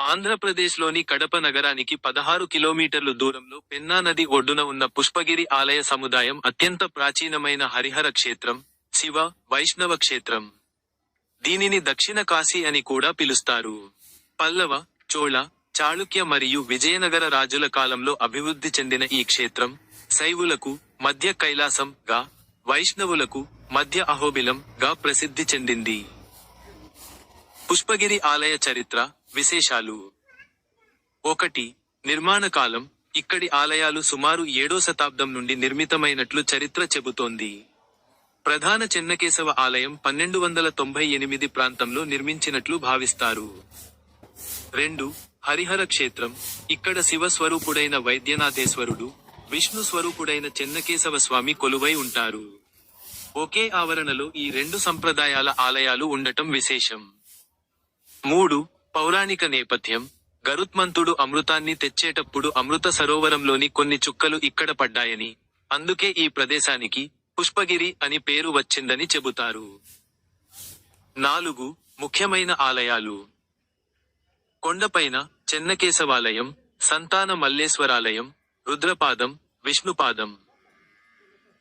ఆంధ్రప్రదేశ్లోని కడప నగరానికి 16 కిలోమీటర్లు దూరంలో పెన్నా నది ఒడ్డున ఉన్న పుష్పగిరి ఆలయ సముదాయం అత్యంత ప్రాచీనమైన హరిహర క్షేత్రం, శివ, వైష్ణవ క్షేత్రం. దీనిని దక్షిణ కాశీ అని కూడా పిలుస్తారు. పల్లవ, చోళ, చాళుక్య మరియు విజయనగర రాజుల కాలంలో అభివృద్ధి చెందిన ఈ క్షేత్రం, శైవులకు మధ్య కైలాసం గా, వైష్ణవులకు మధ్య అహోబిలం గా ప్రసిద్ధి చెందింది. పుష్పగిరి ఆలయ చరిత్ర, విశేషాలు. 1. నిర్మాణ కాలం. ఇక్కడి ఆలయాలు సుమారు 7వ శతాబ్దం నుండి నిర్మితమైనట్లు చరిత్ర చెబుతోంది. ప్రధాన చెన్నకేశవ ఆలయం 1298 ప్రాంతంలో నిర్మించినట్లు భావిస్తారు. 2. హరిహర క్షేత్రం. ఇక్కడ శివ స్వరూపుడైన వైద్యనాథేశ్వరుడు, విష్ణు స్వరూపుడైన చెన్నకేశవ స్వామి కొలువై ఉంటారు. ఒకే ఆవరణలో ఈ రెండు సంప్రదాయాల ఆలయాలు ఉండటం విశేషం. 3. పౌరాణిక నేపథ్యం. గరుత్మంతుడు అమృతాన్ని తెచ్చేటప్పుడు అమృత సరోవరంలోని కొన్ని చుక్కలు ఇక్కడ పడ్డాయని, అందుకే ఈ ప్రదేశానికి పుష్పగిరి అని పేరు వచ్చిందని చెబుతారు. 4. ముఖ్యమైన ఆలయాలు. కొండపైన చెన్నకేశవాలయం, సంతాన మల్లేశ్వరాలయం, రుద్రపాదం, విష్ణుపాదం.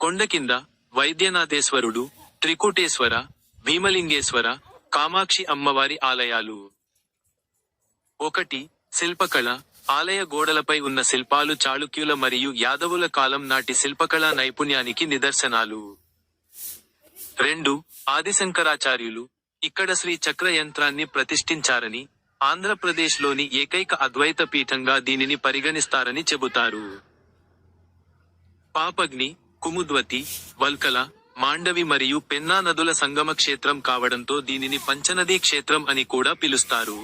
కొండ కింద వైద్యనాథేశ్వరుడు, త్రికూటేశ్వర, భీమలింగేశ్వర, కామాక్షి అమ్మవారి ఆలయాలు. 1. శిల్పకళ. ఆలయ గోడలపై ఉన్న శిల్పాలు చాళుక్యుల మరియు యాదవుల కాలం నాటి శిల్పకళా నైపుణ్యానికి నిదర్శనాలు. 2. ఆదిశంకరాచార్యులు. ఇక్కడ శ్రీ చక్ర యంత్రాన్ని ప్రతిష్ఠించారని, ఆంధ్రప్రదేశ్లోని ఏకైక అద్వైత పీఠంగా దీనిని పరిగణిస్తారని చెబుతారు. పాపగ్ని, కుముద్వతి, వల్కల, మాండవి మరియు పెన్నా నదుల సంగమ క్షేత్రం కావడంతో దీనిని పంచనదీ క్షేత్రం అని కూడా పిలుస్తారు.